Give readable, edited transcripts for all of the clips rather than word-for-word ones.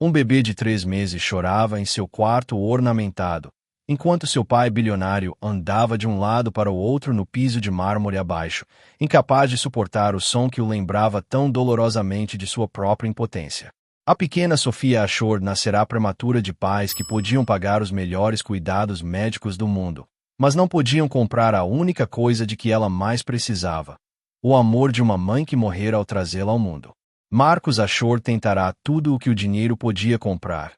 Um bebê de 3 meses chorava em seu quarto ornamentado, enquanto seu pai bilionário andava de um lado para o outro no piso de mármore abaixo, incapaz de suportar o som que o lembrava tão dolorosamente de sua própria impotência. A pequena Sophia Ashore nascerá prematura de pais que podiam pagar os melhores cuidados médicos do mundo, mas não podiam comprar a única coisa de que ela mais precisava: o amor de uma mãe que morrera ao trazê-la ao mundo. Marcus Ashore tentará tudo o que o dinheiro podia comprar: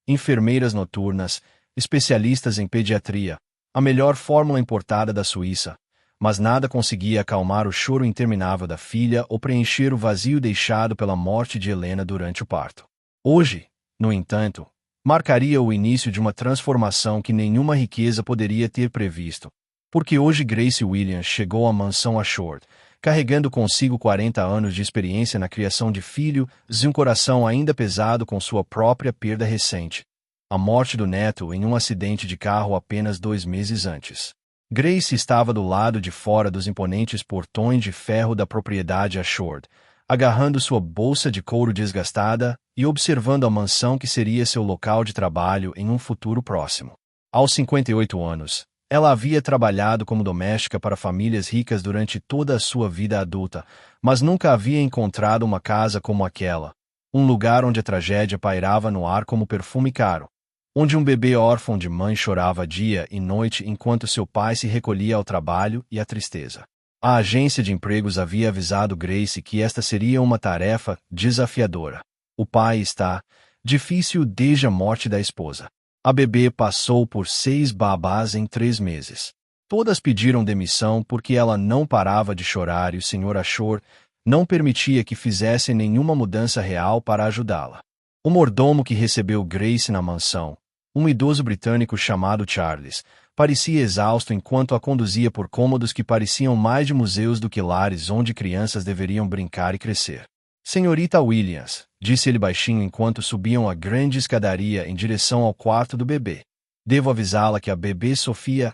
enfermeiras noturnas, especialistas em pediatria, a melhor fórmula importada da Suíça, mas nada conseguia acalmar o choro interminável da filha ou preencher o vazio deixado pela morte de Helena durante o parto. Hoje, no entanto, marcaria o início de uma transformação que nenhuma riqueza poderia ter previsto, porque hoje Grace Williams chegou à mansão Ashore, carregando consigo 40 anos de experiência na criação de filhos e um coração ainda pesado com sua própria perda recente: a morte do neto em um acidente de carro apenas 2 meses antes. Grace estava do lado de fora dos imponentes portões de ferro da propriedade Ashore, agarrando sua bolsa de couro desgastada e observando a mansão que seria seu local de trabalho em um futuro próximo. Aos 58 anos, ela havia trabalhado como doméstica para famílias ricas durante toda a sua vida adulta, mas nunca havia encontrado uma casa como aquela, um lugar onde a tragédia pairava no ar como perfume caro, onde um bebê órfão de mãe chorava dia e noite enquanto seu pai se recolhia ao trabalho e à tristeza. A agência de empregos havia avisado Grace que esta seria uma tarefa desafiadora. O pai está difícil desde a morte da esposa. A bebê passou por 6 babás em 3 meses. Todas pediram demissão porque ela não parava de chorar e o Sr. Ashore não permitia que fizessem nenhuma mudança real para ajudá-la. O mordomo que recebeu Grace na mansão, um idoso britânico chamado Charles, parecia exausto enquanto a conduzia por cômodos que pareciam mais de museus do que lares onde crianças deveriam brincar e crescer. Senhorita Williams, disse ele baixinho enquanto subiam a grande escadaria em direção ao quarto do bebê. Devo avisá-la que a bebê Sophia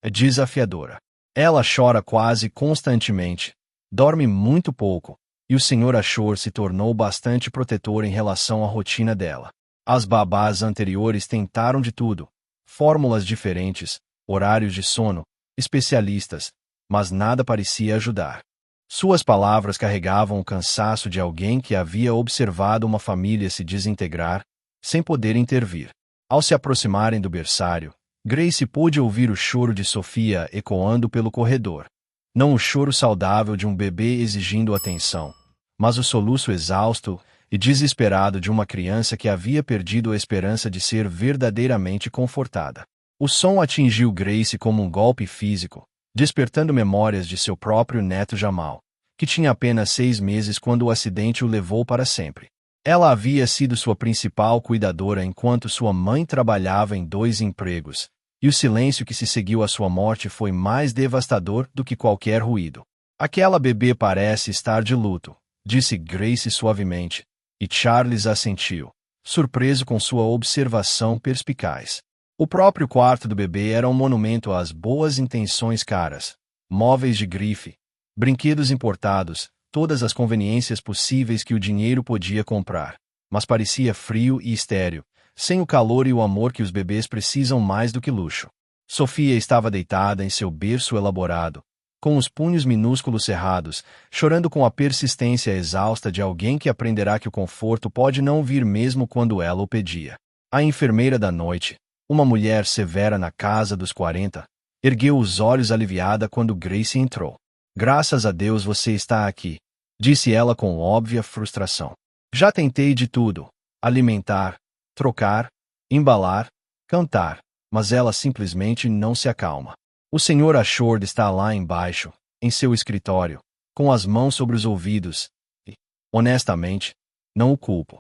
é desafiadora. Ela chora quase constantemente, dorme muito pouco, e o Sr. Ashore se tornou bastante protetor em relação à rotina dela. As babás anteriores tentaram de tudo: fórmulas diferentes, horários de sono, especialistas, mas nada parecia ajudar. Suas palavras carregavam o cansaço de alguém que havia observado uma família se desintegrar, sem poder intervir. Ao se aproximarem do berçário, Grace pôde ouvir o choro de Sophia ecoando pelo corredor. Não o choro saudável de um bebê exigindo atenção, mas o soluço exausto e desesperado de uma criança que havia perdido a esperança de ser verdadeiramente confortada. O som atingiu Grace como um golpe físico, despertando memórias de seu próprio neto Jamal, que tinha apenas 6 meses quando o acidente o levou para sempre. Ela havia sido sua principal cuidadora enquanto sua mãe trabalhava em 2 empregos, e o silêncio que se seguiu à sua morte foi mais devastador do que qualquer ruído. Aquela bebê parece estar de luto, disse Grace suavemente, e Charles assentiu, surpreso com sua observação perspicaz. O próprio quarto do bebê era um monumento às boas intenções caras: móveis de grife, brinquedos importados, todas as conveniências possíveis que o dinheiro podia comprar. Mas parecia frio e estéril, sem o calor e o amor que os bebês precisam mais do que luxo. Sophia estava deitada em seu berço elaborado, com os punhos minúsculos cerrados, chorando com a persistência exausta de alguém que aprenderá que o conforto pode não vir mesmo quando ela o pedia. A enfermeira da noite, uma mulher severa na casa dos 40, ergueu os olhos aliviada quando Grace entrou. Graças a Deus você está aqui, disse ela com óbvia frustração. Já tentei de tudo: alimentar, trocar, embalar, cantar, mas ela simplesmente não se acalma. O Sr. Ashore está lá embaixo, em seu escritório, com as mãos sobre os ouvidos, e, honestamente, não o culpo.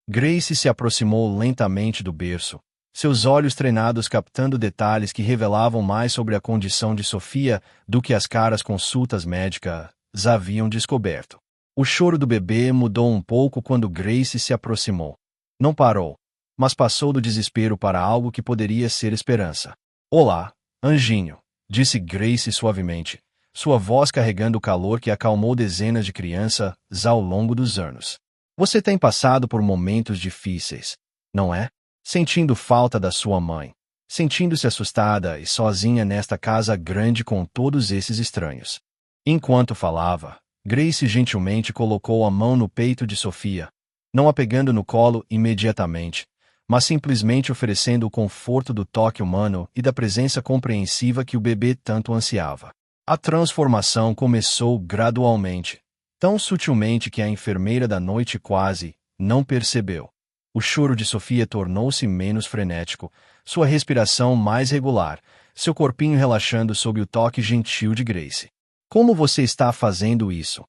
Grace se aproximou lentamente do berço, seus olhos treinados captando detalhes que revelavam mais sobre a condição de Sophia do que as caras consultas médicas haviam descoberto. O choro do bebê mudou um pouco quando Grace se aproximou. Não parou, mas passou do desespero para algo que poderia ser esperança. Olá, anjinho, disse Grace suavemente, sua voz carregando o calor que acalmou dezenas de crianças ao longo dos anos. Você tem passado por momentos difíceis, não é? Sentindo falta da sua mãe, sentindo-se assustada e sozinha nesta casa grande com todos esses estranhos. Enquanto falava, Grace gentilmente colocou a mão no peito de Sofia, não a pegando no colo imediatamente, mas simplesmente oferecendo o conforto do toque humano e da presença compreensiva que o bebê tanto ansiava. A transformação começou gradualmente, tão sutilmente que a enfermeira da noite quase não percebeu. O choro de Sofia tornou-se menos frenético, sua respiração mais regular, seu corpinho relaxando sob o toque gentil de Grace. Como você está fazendo isso?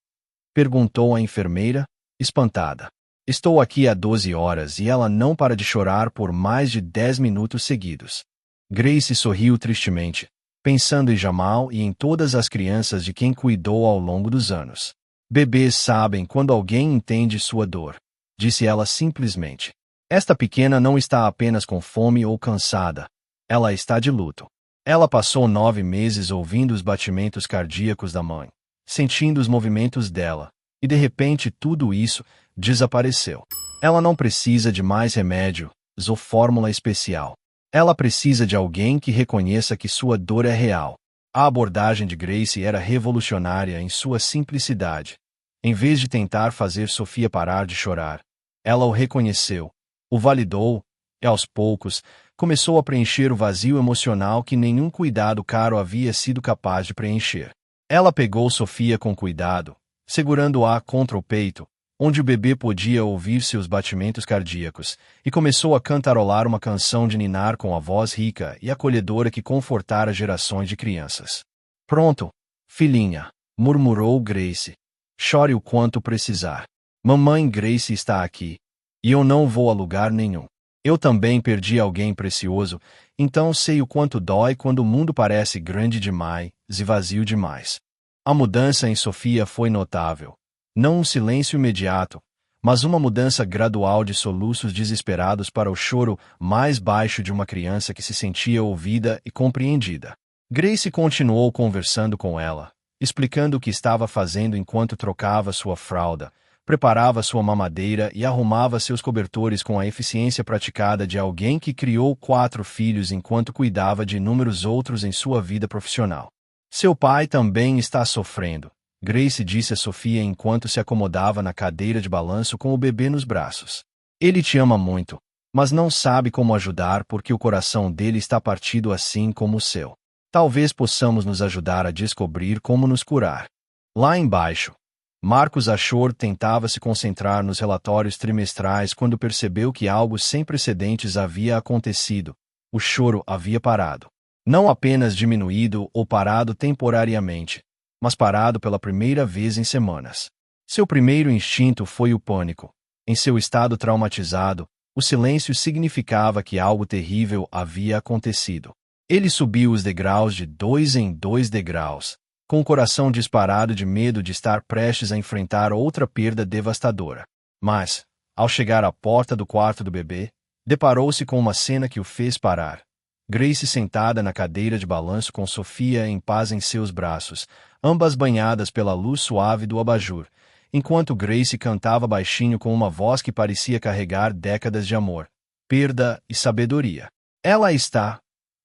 Perguntou a enfermeira, espantada. Estou aqui há 12 horas e ela não para de chorar por mais de 10 minutos seguidos. Grace sorriu tristemente, pensando em Jamal e em todas as crianças de quem cuidou ao longo dos anos. Bebês sabem quando alguém entende sua dor, disse ela simplesmente. Esta pequena não está apenas com fome ou cansada, ela está de luto. Ela passou 9 meses ouvindo os batimentos cardíacos da mãe, sentindo os movimentos dela, e de repente tudo isso desapareceu. Ela não precisa de mais remédio ou fórmula especial. Ela precisa de alguém que reconheça que sua dor é real. A abordagem de Grace era revolucionária em sua simplicidade. Em vez de tentar fazer Sofia parar de chorar, ela o reconheceu, o validou, e aos poucos, começou a preencher o vazio emocional que nenhum cuidado caro havia sido capaz de preencher. Ela pegou Sofia com cuidado, segurando-a contra o peito, onde o bebê podia ouvir seus batimentos cardíacos, e começou a cantarolar uma canção de ninar com a voz rica e acolhedora que confortara gerações de crianças. Pronto, filhinha, murmurou Grace. Chore o quanto precisar. Mamãe Grace está aqui, e eu não vou a lugar nenhum. Eu também perdi alguém precioso, então sei o quanto dói quando o mundo parece grande demais e vazio demais. A mudança em Sofia foi notável. Não um silêncio imediato, mas uma mudança gradual de soluços desesperados para o choro mais baixo de uma criança que se sentia ouvida e compreendida. Grace continuou conversando com ela, explicando o que estava fazendo enquanto trocava sua fralda, preparava sua mamadeira e arrumava seus cobertores com a eficiência praticada de alguém que criou 4 filhos enquanto cuidava de inúmeros outros em sua vida profissional. Seu pai também está sofrendo, Grace disse a Sofia enquanto se acomodava na cadeira de balanço com o bebê nos braços. Ele te ama muito, mas não sabe como ajudar porque o coração dele está partido assim como o seu. Talvez possamos nos ajudar a descobrir como nos curar. Lá embaixo, Marcus Ashore tentava se concentrar nos relatórios trimestrais quando percebeu que algo sem precedentes havia acontecido. O choro havia parado. Não apenas diminuído ou parado temporariamente, mas parado pela primeira vez em semanas. Seu primeiro instinto foi o pânico. Em seu estado traumatizado, o silêncio significava que algo terrível havia acontecido. Ele subiu os degraus de 2 em 2 degraus, com o coração disparado de medo de estar prestes a enfrentar outra perda devastadora. Mas, ao chegar à porta do quarto do bebê, deparou-se com uma cena que o fez parar. Grace sentada na cadeira de balanço com Sofia em paz em seus braços, ambas banhadas pela luz suave do abajur, enquanto Grace cantava baixinho com uma voz que parecia carregar décadas de amor, perda e sabedoria. Ela está,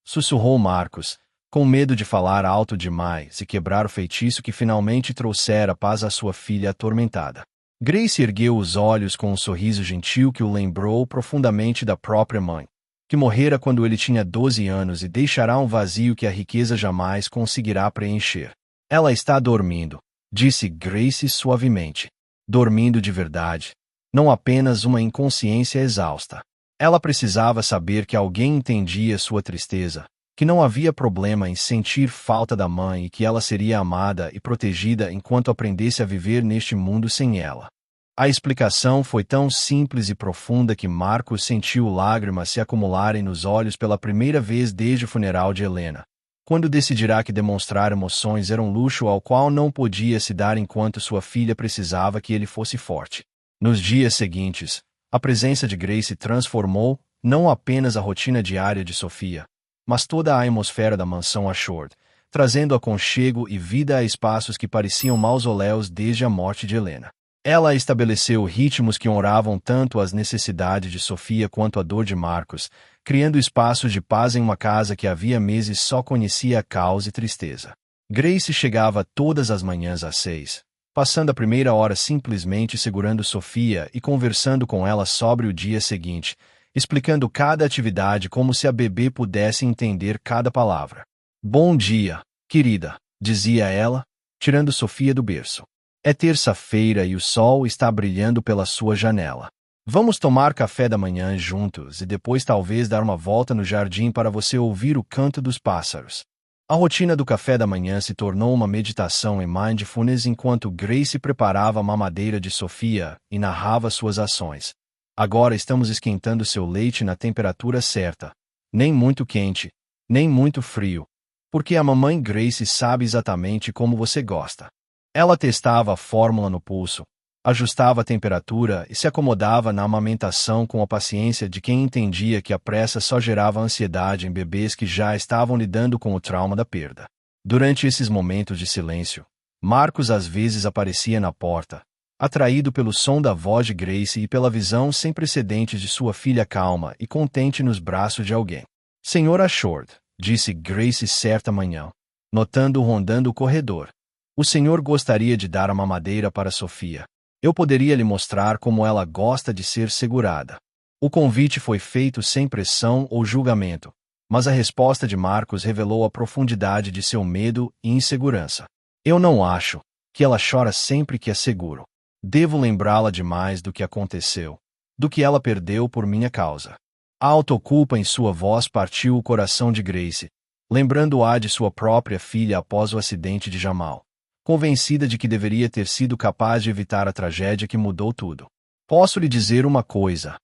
sussurrou Marcus, com medo de falar alto demais e quebrar o feitiço que finalmente trouxera paz à sua filha atormentada. Grace ergueu os olhos com um sorriso gentil que o lembrou profundamente da própria mãe, que morrera quando ele tinha 12 anos e deixará um vazio que a riqueza jamais conseguirá preencher. Ela está dormindo, disse Grace suavemente. Dormindo de verdade, não apenas uma inconsciência exausta. Ela precisava saber que alguém entendia sua tristeza, que não havia problema em sentir falta da mãe e que ela seria amada e protegida enquanto aprendesse a viver neste mundo sem ela. A explicação foi tão simples e profunda que Marcos sentiu lágrimas se acumularem nos olhos pela primeira vez desde o funeral de Helena, quando decidirá que demonstrar emoções era um luxo ao qual não podia se dar enquanto sua filha precisava que ele fosse forte. Nos dias seguintes, a presença de Grace transformou não apenas a rotina diária de Sofia, mas toda a atmosfera da mansão Ashore, trazendo aconchego e vida a espaços que pareciam mausoléus desde a morte de Helena. Ela estabeleceu ritmos que honravam tanto as necessidades de Sofia quanto a dor de Marcos, criando espaços de paz em uma casa que havia meses só conhecia caos e tristeza. Grace chegava todas as manhãs às 6, passando a primeira hora simplesmente segurando Sofia e conversando com ela sobre o dia seguinte, explicando cada atividade como se a bebê pudesse entender cada palavra. Bom dia, querida, dizia ela, tirando Sofia do berço. É terça-feira e o sol está brilhando pela sua janela. Vamos tomar café da manhã juntos e depois talvez dar uma volta no jardim para você ouvir o canto dos pássaros. A rotina do café da manhã se tornou uma meditação em mindfulness enquanto Grace preparava a mamadeira de Sofia e narrava suas ações. Agora estamos esquentando seu leite na temperatura certa. Nem muito quente, nem muito frio. Porque a mamãe Grace sabe exatamente como você gosta. Ela testava a fórmula no pulso, ajustava a temperatura e se acomodava na amamentação com a paciência de quem entendia que a pressa só gerava ansiedade em bebês que já estavam lidando com o trauma da perda. Durante esses momentos de silêncio, Marcos às vezes aparecia na porta, atraído pelo som da voz de Grace e pela visão sem precedentes de sua filha calma e contente nos braços de alguém. Senhora Short, disse Grace certa manhã, notando-o rondando o corredor. O senhor gostaria de dar a mamadeira para Sofia. Eu poderia lhe mostrar como ela gosta de ser segurada. O convite foi feito sem pressão ou julgamento, mas a resposta de Marcos revelou a profundidade de seu medo e insegurança. Eu não acho que ela chora sempre que a seguro. Devo lembrá-la demais do que aconteceu, do que ela perdeu por minha causa. A autoculpa em sua voz partiu o coração de Grace, lembrando-a de sua própria filha após o acidente de Jamal. Convencida de que deveria ter sido capaz de evitar a tragédia que mudou tudo. Posso lhe dizer uma coisa?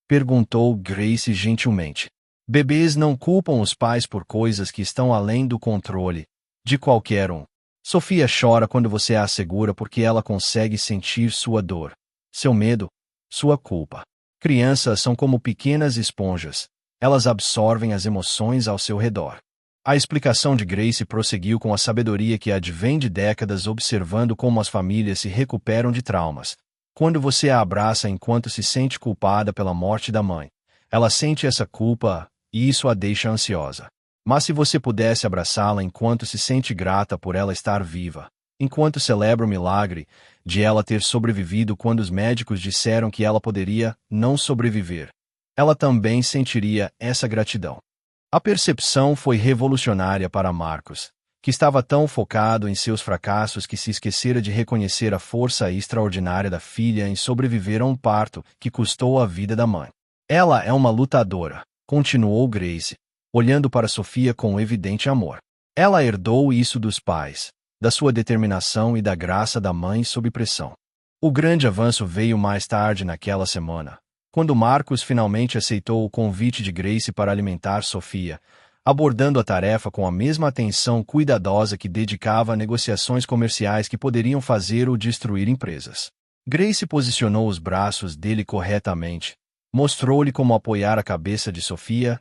Perguntou Grace gentilmente. Bebês não culpam os pais por coisas que estão além do controle de qualquer um. Sofia chora quando você a segura porque ela consegue sentir sua dor, seu medo, sua culpa. Crianças são como pequenas esponjas. Elas absorvem as emoções ao seu redor. A explicação de Grace prosseguiu com a sabedoria que advém de décadas observando como as famílias se recuperam de traumas. Quando você a abraça enquanto se sente culpada pela morte da mãe, ela sente essa culpa e isso a deixa ansiosa. Mas se você pudesse abraçá-la enquanto se sente grata por ela estar viva, enquanto celebra o milagre de ela ter sobrevivido quando os médicos disseram que ela poderia não sobreviver, ela também sentiria essa gratidão. A percepção foi revolucionária para Marcos, que estava tão focado em seus fracassos que se esquecera de reconhecer a força extraordinária da filha em sobreviver a um parto que custou a vida da mãe. Ela é uma lutadora, continuou Grace, olhando para Sofia com evidente amor. Ela herdou isso dos pais, da sua determinação e da graça da mãe sob pressão. O grande avanço veio mais tarde naquela semana, quando Marcos finalmente aceitou o convite de Grace para alimentar Sofia, abordando a tarefa com a mesma atenção cuidadosa que dedicava a negociações comerciais que poderiam fazer ou destruir empresas. Grace posicionou os braços dele corretamente, mostrou-lhe como apoiar a cabeça de Sofia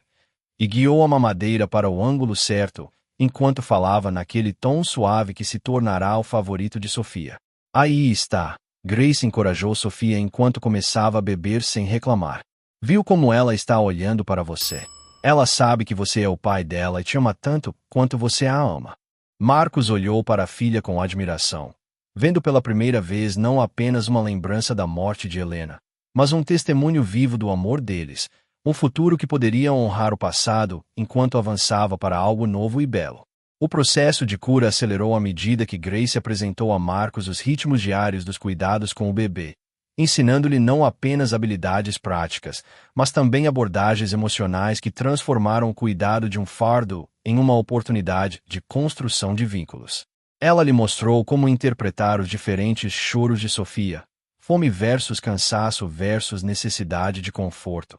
e guiou a mamadeira para o ângulo certo, enquanto falava naquele tom suave que se tornará o favorito de Sofia. Aí está. Grace encorajou Sofia enquanto começava a beber sem reclamar. Viu como ela está olhando para você. Ela sabe que você é o pai dela e te ama tanto quanto você a ama. Marcos olhou para a filha com admiração, vendo pela primeira vez não apenas uma lembrança da morte de Helena, mas um testemunho vivo do amor deles, um futuro que poderia honrar o passado enquanto avançava para algo novo e belo. O processo de cura acelerou à medida que Grace apresentou a Marcos os ritmos diários dos cuidados com o bebê, ensinando-lhe não apenas habilidades práticas, mas também abordagens emocionais que transformaram o cuidado de um fardo em uma oportunidade de construção de vínculos. Ela lhe mostrou como interpretar os diferentes choros de Sofia, fome versus cansaço versus necessidade de conforto.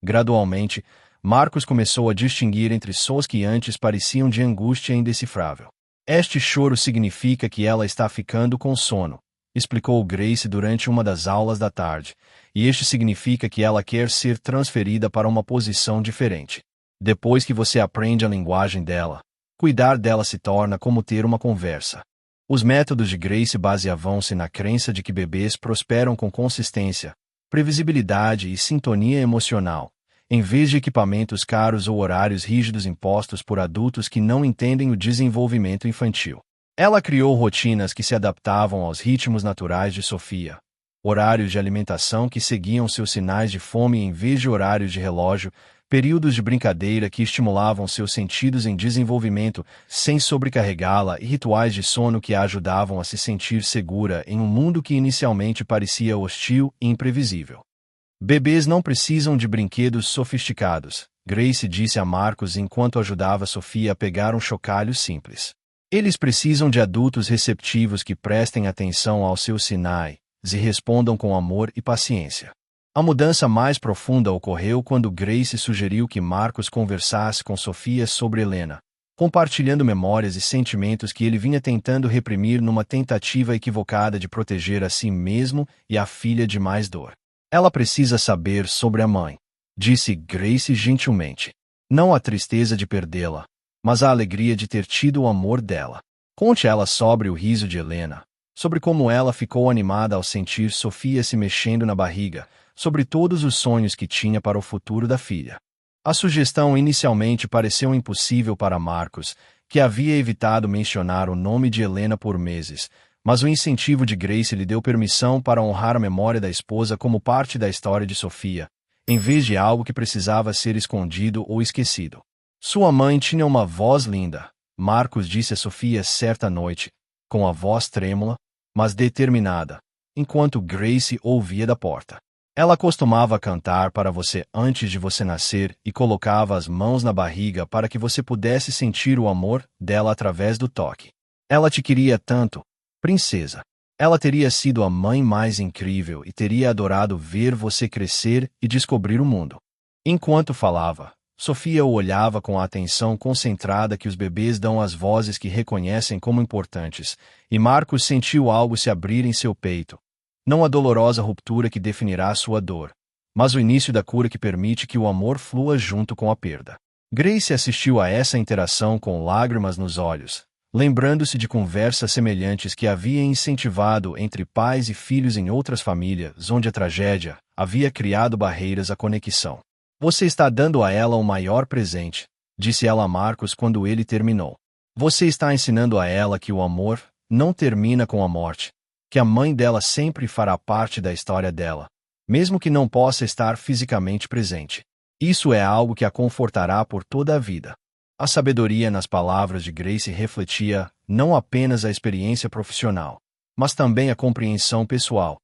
Gradualmente, Marcos começou a distinguir entre sons que antes pareciam de angústia indecifrável. Este choro significa que ela está ficando com sono, explicou Grace durante uma das aulas da tarde, e este significa que ela quer ser transferida para uma posição diferente. Depois que você aprende a linguagem dela, cuidar dela se torna como ter uma conversa. Os métodos de Grace baseavam-se na crença de que bebês prosperam com consistência, previsibilidade e sintonia emocional, em vez de equipamentos caros ou horários rígidos impostos por adultos que não entendem o desenvolvimento infantil. Ela criou rotinas que se adaptavam aos ritmos naturais de Sofia, horários de alimentação que seguiam seus sinais de fome em vez de horários de relógio, períodos de brincadeira que estimulavam seus sentidos em desenvolvimento sem sobrecarregá-la e rituais de sono que a ajudavam a se sentir segura em um mundo que inicialmente parecia hostil e imprevisível. Bebês não precisam de brinquedos sofisticados, Grace disse a Marcos enquanto ajudava Sofia a pegar um chocalho simples. Eles precisam de adultos receptivos que prestem atenção aos seus sinais e respondam com amor e paciência. A mudança mais profunda ocorreu quando Grace sugeriu que Marcos conversasse com Sofia sobre Helena, compartilhando memórias e sentimentos que ele vinha tentando reprimir numa tentativa equivocada de proteger a si mesmo e a filha de mais dor. Ela precisa saber sobre a mãe, disse Grace gentilmente. Não a tristeza de perdê-la, mas a alegria de ter tido o amor dela. Conte ela sobre o riso de Helena, sobre como ela ficou animada ao sentir Sofia se mexendo na barriga, sobre todos os sonhos que tinha para o futuro da filha. A sugestão inicialmente pareceu impossível para Marcos, que havia evitado mencionar o nome de Helena por meses, mas o incentivo de Grace lhe deu permissão para honrar a memória da esposa como parte da história de Sofia, em vez de algo que precisava ser escondido ou esquecido. Sua mãe tinha uma voz linda, Marcos disse a Sofia certa noite, com a voz trêmula, mas determinada, enquanto Grace ouvia da porta. Ela costumava cantar para você antes de você nascer e colocava as mãos na barriga para que você pudesse sentir o amor dela através do toque. Ela te queria tanto, princesa. Ela teria sido a mãe mais incrível e teria adorado ver você crescer e descobrir o mundo. Enquanto falava, Sofia o olhava com a atenção concentrada que os bebês dão às vozes que reconhecem como importantes, e Marcos sentiu algo se abrir em seu peito. Não a dolorosa ruptura que definirá sua dor, mas o início da cura que permite que o amor flua junto com a perda. Grace assistiu a essa interação com lágrimas nos olhos, lembrando-se de conversas semelhantes que havia incentivado entre pais e filhos em outras famílias, onde a tragédia havia criado barreiras à conexão. Você está dando a ela o maior presente, disse ela a Marcos quando ele terminou. Você está ensinando a ela que o amor não termina com a morte, que a mãe dela sempre fará parte da história dela, mesmo que não possa estar fisicamente presente. Isso é algo que a confortará por toda a vida. A sabedoria nas palavras de Grace refletia não apenas a experiência profissional, mas também a compreensão pessoal.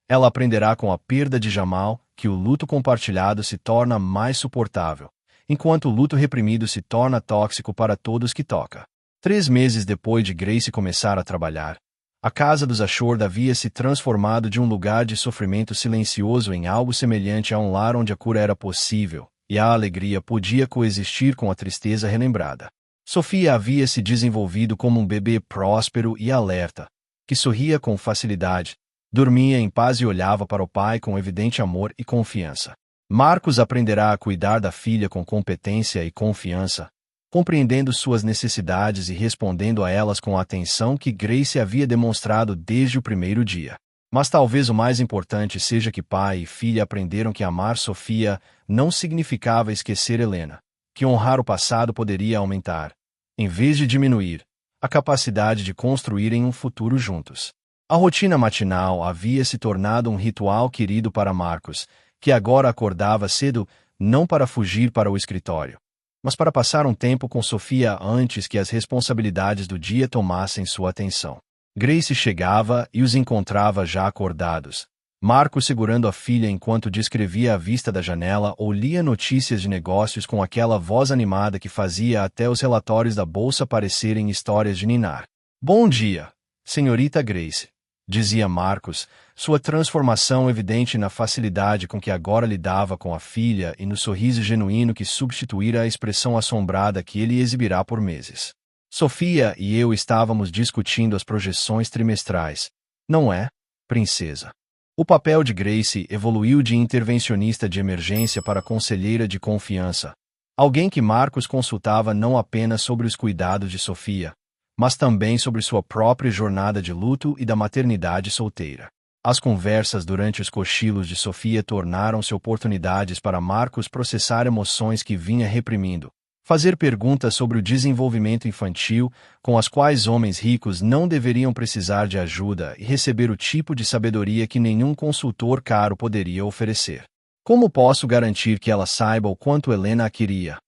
Ela aprenderá com a perda de Jamal que o luto compartilhado se torna mais suportável, enquanto o luto reprimido se torna tóxico para todos que toca. 3 meses depois de Grace começar a trabalhar, a casa dos Ashford havia se transformado de um lugar de sofrimento silencioso em algo semelhante a um lar onde a cura era possível, e a alegria podia coexistir com a tristeza relembrada. Sofia havia se desenvolvido como um bebê próspero e alerta, que sorria com facilidade, dormia em paz e olhava para o pai com evidente amor e confiança. Marcos aprenderá a cuidar da filha com competência e confiança, compreendendo suas necessidades e respondendo a elas com a atenção que Grace havia demonstrado desde o primeiro dia. Mas talvez o mais importante seja que pai e filha aprenderam que amar Sofia não significava esquecer Helena, que honrar o passado poderia aumentar, em vez de diminuir, a capacidade de construírem um futuro juntos. A rotina matinal havia se tornado um ritual querido para Marcos, que agora acordava cedo, não para fugir para o escritório, mas para passar um tempo com Sofia antes que as responsabilidades do dia tomassem sua atenção. Grace chegava e os encontrava já acordados. Marcos segurando a filha enquanto descrevia a vista da janela ou lia notícias de negócios com aquela voz animada que fazia até os relatórios da bolsa parecerem histórias de ninar. Bom dia, senhorita Grace, dizia Marcos, sua transformação evidente na facilidade com que agora lidava com a filha e no sorriso genuíno que substituíra a expressão assombrada que ele exibirá por meses. Sofia e eu estávamos discutindo as projeções trimestrais, não é, princesa? O papel de Grace evoluiu de intervencionista de emergência para conselheira de confiança, alguém que Marcos consultava não apenas sobre os cuidados de Sofia, mas também sobre sua própria jornada de luto e da maternidade solteira. As conversas durante os cochilos de Sofia tornaram-se oportunidades para Marcos processar emoções que vinha reprimindo, fazer perguntas sobre o desenvolvimento infantil, com as quais homens ricos não deveriam precisar de ajuda, e receber o tipo de sabedoria que nenhum consultor caro poderia oferecer. Como posso garantir que ela saiba o quanto Helena a queria?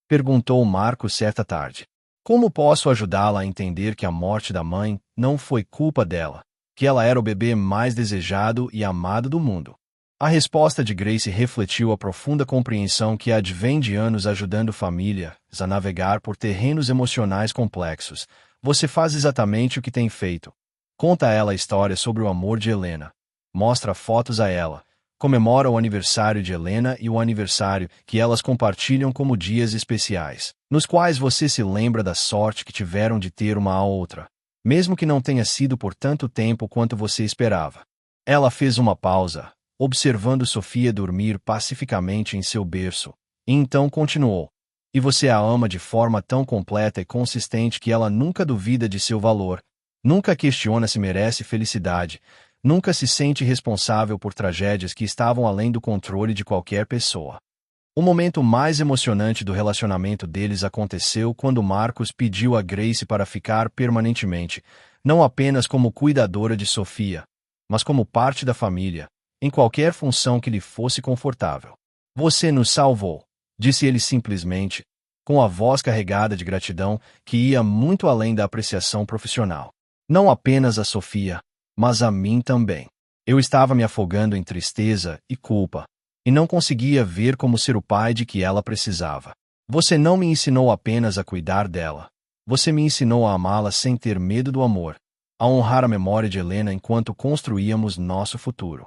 Perguntou Marcos certa tarde. Como posso ajudá-la a entender que a morte da mãe não foi culpa dela, que ela era o bebê mais desejado e amado do mundo? A resposta de Grace refletiu a profunda compreensão que advém de anos ajudando famílias a navegar por terrenos emocionais complexos. Você faz exatamente o que tem feito. Conta a ela a história sobre o amor de Helena. Mostra fotos a ela. Comemora o aniversário de Helena e o aniversário que elas compartilham como dias especiais, nos quais você se lembra da sorte que tiveram de ter uma a outra, mesmo que não tenha sido por tanto tempo quanto você esperava. Ela fez uma pausa, observando Sofia dormir pacificamente em seu berço, e então continuou. E você a ama de forma tão completa e consistente que ela nunca duvida de seu valor, nunca questiona se merece felicidade, nunca se sente responsável por tragédias que estavam além do controle de qualquer pessoa. O momento mais emocionante do relacionamento deles aconteceu quando Marcos pediu a Grace para ficar permanentemente, não apenas como cuidadora de Sofia, mas como parte da família, em qualquer função que lhe fosse confortável. Você nos salvou, disse ele simplesmente, com a voz carregada de gratidão que ia muito além da apreciação profissional. Não apenas a Sofia, mas a mim também. Eu estava me afogando em tristeza e culpa, e não conseguia ver como ser o pai de que ela precisava. Você não me ensinou apenas a cuidar dela. Você me ensinou a amá-la sem ter medo do amor, a honrar a memória de Helena enquanto construíamos nosso futuro.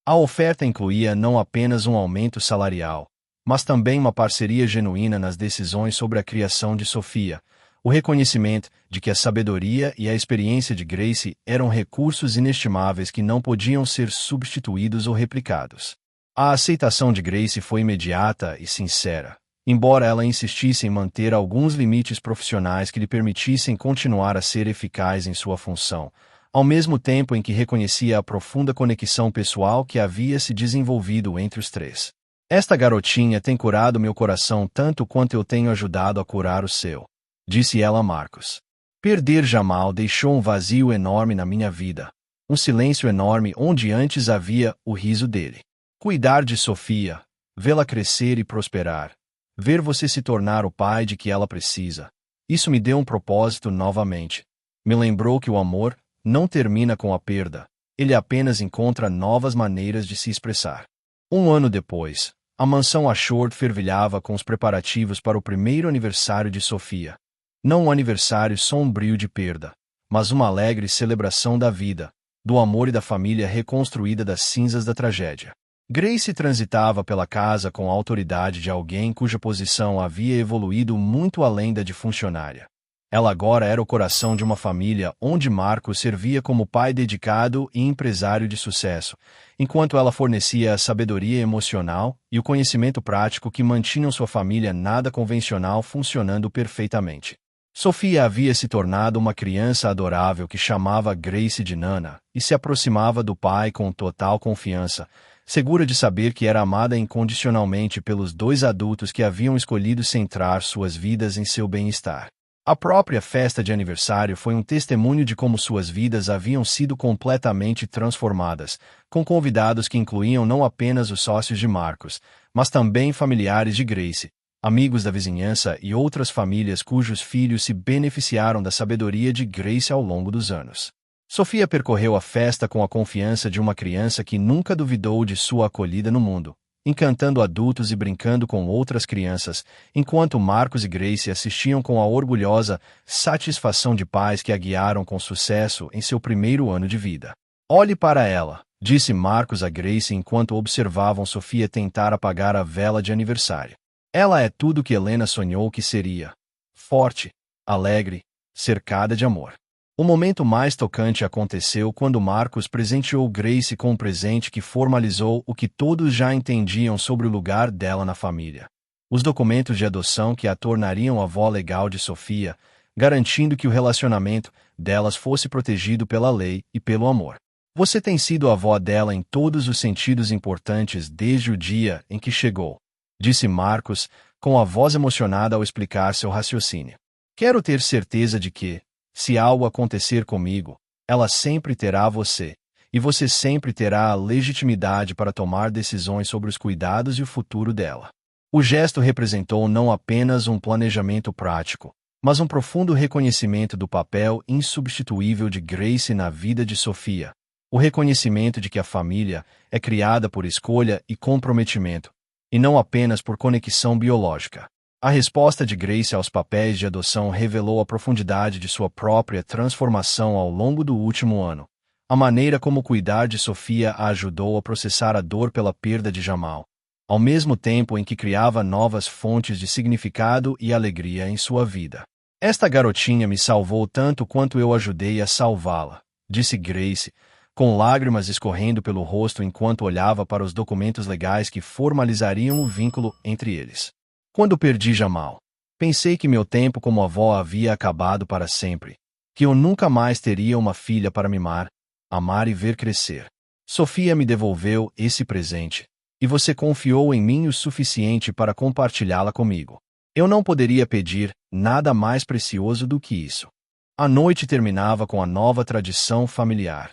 A oferta incluía não apenas um aumento salarial, mas também uma parceria genuína nas decisões sobre a criação de Sofia, o reconhecimento de que a sabedoria e a experiência de Grace eram recursos inestimáveis que não podiam ser substituídos ou replicados. A aceitação de Grace foi imediata e sincera, embora ela insistisse em manter alguns limites profissionais que lhe permitissem continuar a ser eficaz em sua função, ao mesmo tempo em que reconhecia a profunda conexão pessoal que havia se desenvolvido entre os três. Esta garotinha tem curado meu coração tanto quanto eu tenho ajudado a curar o seu, disse ela a Marcos. Perder Jamal deixou um vazio enorme na minha vida, um silêncio enorme onde antes havia o riso dele. Cuidar de Sofia, vê-la crescer e prosperar, ver você se tornar o pai de que ela precisa. Isso me deu um propósito novamente. Me lembrou que o amor não termina com a perda, ele apenas encontra novas maneiras de se expressar. Um ano depois, a mansão Ashford fervilhava com os preparativos para o primeiro aniversário de Sofia. Não um aniversário sombrio de perda, mas uma alegre celebração da vida, do amor e da família reconstruída das cinzas da tragédia. Grace transitava pela casa com a autoridade de alguém cuja posição havia evoluído muito além da de funcionária. Ela agora era o coração de uma família onde Marcos servia como pai dedicado e empresário de sucesso, enquanto ela fornecia a sabedoria emocional e o conhecimento prático que mantinham sua família nada convencional funcionando perfeitamente. Sofia havia se tornado uma criança adorável que chamava Grace de Nana e se aproximava do pai com total confiança, segura de saber que era amada incondicionalmente pelos dois adultos que haviam escolhido centrar suas vidas em seu bem-estar. A própria festa de aniversário foi um testemunho de como suas vidas haviam sido completamente transformadas, com convidados que incluíam não apenas os sócios de Marcos, mas também familiares de Grace, amigos da vizinhança e outras famílias cujos filhos se beneficiaram da sabedoria de Grace ao longo dos anos. Sofia percorreu a festa com a confiança de uma criança que nunca duvidou de sua acolhida no mundo, encantando adultos e brincando com outras crianças, enquanto Marcos e Grace assistiam com a orgulhosa satisfação de pais que a guiaram com sucesso em seu primeiro ano de vida. Olhe para ela, disse Marcos a Grace enquanto observavam Sofia tentar apagar a vela de aniversário. Ela é tudo o que Helena sonhou que seria. Forte, alegre, cercada de amor. O momento mais tocante aconteceu quando Marcos presenteou Grace com um presente que formalizou o que todos já entendiam sobre o lugar dela na família. Os documentos de adoção que a tornariam a avó legal de Sofia, garantindo que o relacionamento delas fosse protegido pela lei e pelo amor. Você tem sido a avó dela em todos os sentidos importantes desde o dia em que chegou, disse Marcos, com a voz emocionada ao explicar seu raciocínio. Quero ter certeza de que, se algo acontecer comigo, ela sempre terá você, e você sempre terá a legitimidade para tomar decisões sobre os cuidados e o futuro dela. O gesto representou não apenas um planejamento prático, mas um profundo reconhecimento do papel insubstituível de Grace na vida de Sofia. O reconhecimento de que a família é criada por escolha e comprometimento, e não apenas por conexão biológica. A resposta de Grace aos papéis de adoção revelou a profundidade de sua própria transformação ao longo do último ano. A maneira como cuidar de Sofia a ajudou a processar a dor pela perda de Jamal, ao mesmo tempo em que criava novas fontes de significado e alegria em sua vida. Esta garotinha me salvou tanto quanto eu ajudei a salvá-la, disse Grace, com lágrimas escorrendo pelo rosto enquanto olhava para os documentos legais que formalizariam o vínculo entre eles. Quando perdi Jamal, pensei que meu tempo como avó havia acabado para sempre, que eu nunca mais teria uma filha para mimar, amar e ver crescer. Sofia me devolveu esse presente, e você confiou em mim o suficiente para compartilhá-la comigo. Eu não poderia pedir nada mais precioso do que isso. A noite terminava com a nova tradição familiar.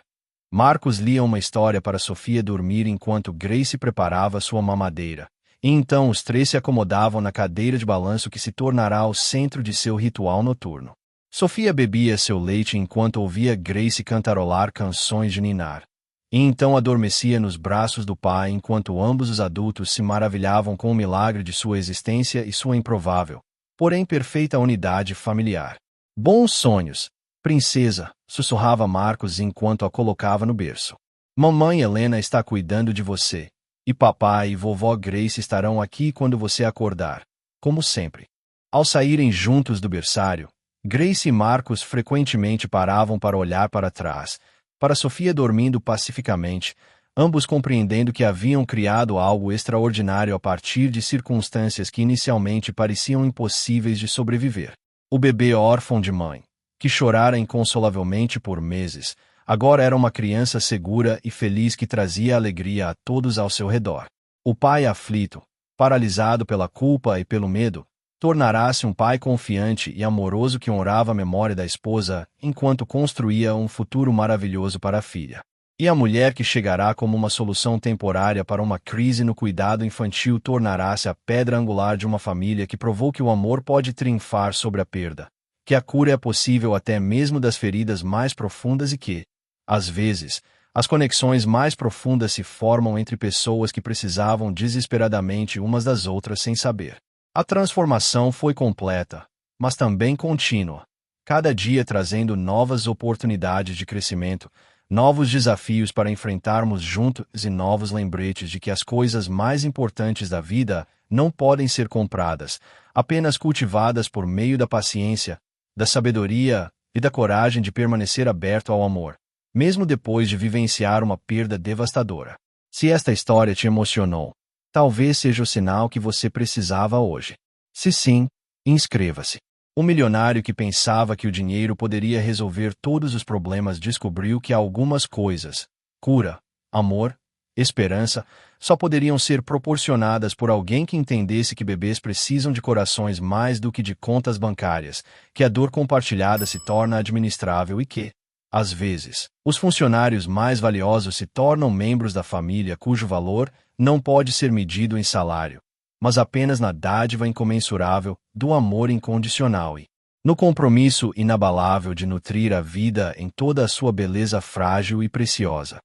Marcos lia uma história para Sofia dormir enquanto Grace preparava sua mamadeira, e então os três se acomodavam na cadeira de balanço que se tornará o centro de seu ritual noturno. Sofia bebia seu leite enquanto ouvia Grace cantarolar canções de ninar, e então adormecia nos braços do pai enquanto ambos os adultos se maravilhavam com o milagre de sua existência e sua improvável, porém perfeita unidade familiar. Bons sonhos, princesa, sussurrava Marcos enquanto a colocava no berço. Mamãe Helena está cuidando de você, e papai e vovó Grace estarão aqui quando você acordar, como sempre. Ao saírem juntos do berçário, Grace e Marcos frequentemente paravam para olhar para trás, para Sofia dormindo pacificamente, ambos compreendendo que haviam criado algo extraordinário a partir de circunstâncias que inicialmente pareciam impossíveis de sobreviver. O bebê órfão de mãe, que chorara inconsolavelmente por meses, agora era uma criança segura e feliz que trazia alegria a todos ao seu redor. O pai aflito, paralisado pela culpa e pelo medo, tornará-se um pai confiante e amoroso que honrava a memória da esposa enquanto construía um futuro maravilhoso para a filha. E a mulher que chegará como uma solução temporária para uma crise no cuidado infantil tornará-se a pedra angular de uma família que provou que o amor pode triunfar sobre a perda, que a cura é possível até mesmo das feridas mais profundas e que, às vezes, as conexões mais profundas se formam entre pessoas que precisavam desesperadamente umas das outras sem saber. A transformação foi completa, mas também contínua, cada dia trazendo novas oportunidades de crescimento, novos desafios para enfrentarmos juntos e novos lembretes de que as coisas mais importantes da vida não podem ser compradas, apenas cultivadas por meio da paciência, da sabedoria e da coragem de permanecer aberto ao amor, mesmo depois de vivenciar uma perda devastadora. Se esta história te emocionou, talvez seja o sinal que você precisava hoje. Se sim, inscreva-se. O milionário que pensava que o dinheiro poderia resolver todos os problemas descobriu que algumas coisas, cura, amor, esperança, só poderiam ser proporcionadas por alguém que entendesse que bebês precisam de corações mais do que de contas bancárias, que a dor compartilhada se torna administrável e que, às vezes, os funcionários mais valiosos se tornam membros da família cujo valor não pode ser medido em salário, mas apenas na dádiva incomensurável do amor incondicional e no compromisso inabalável de nutrir a vida em toda a sua beleza frágil e preciosa.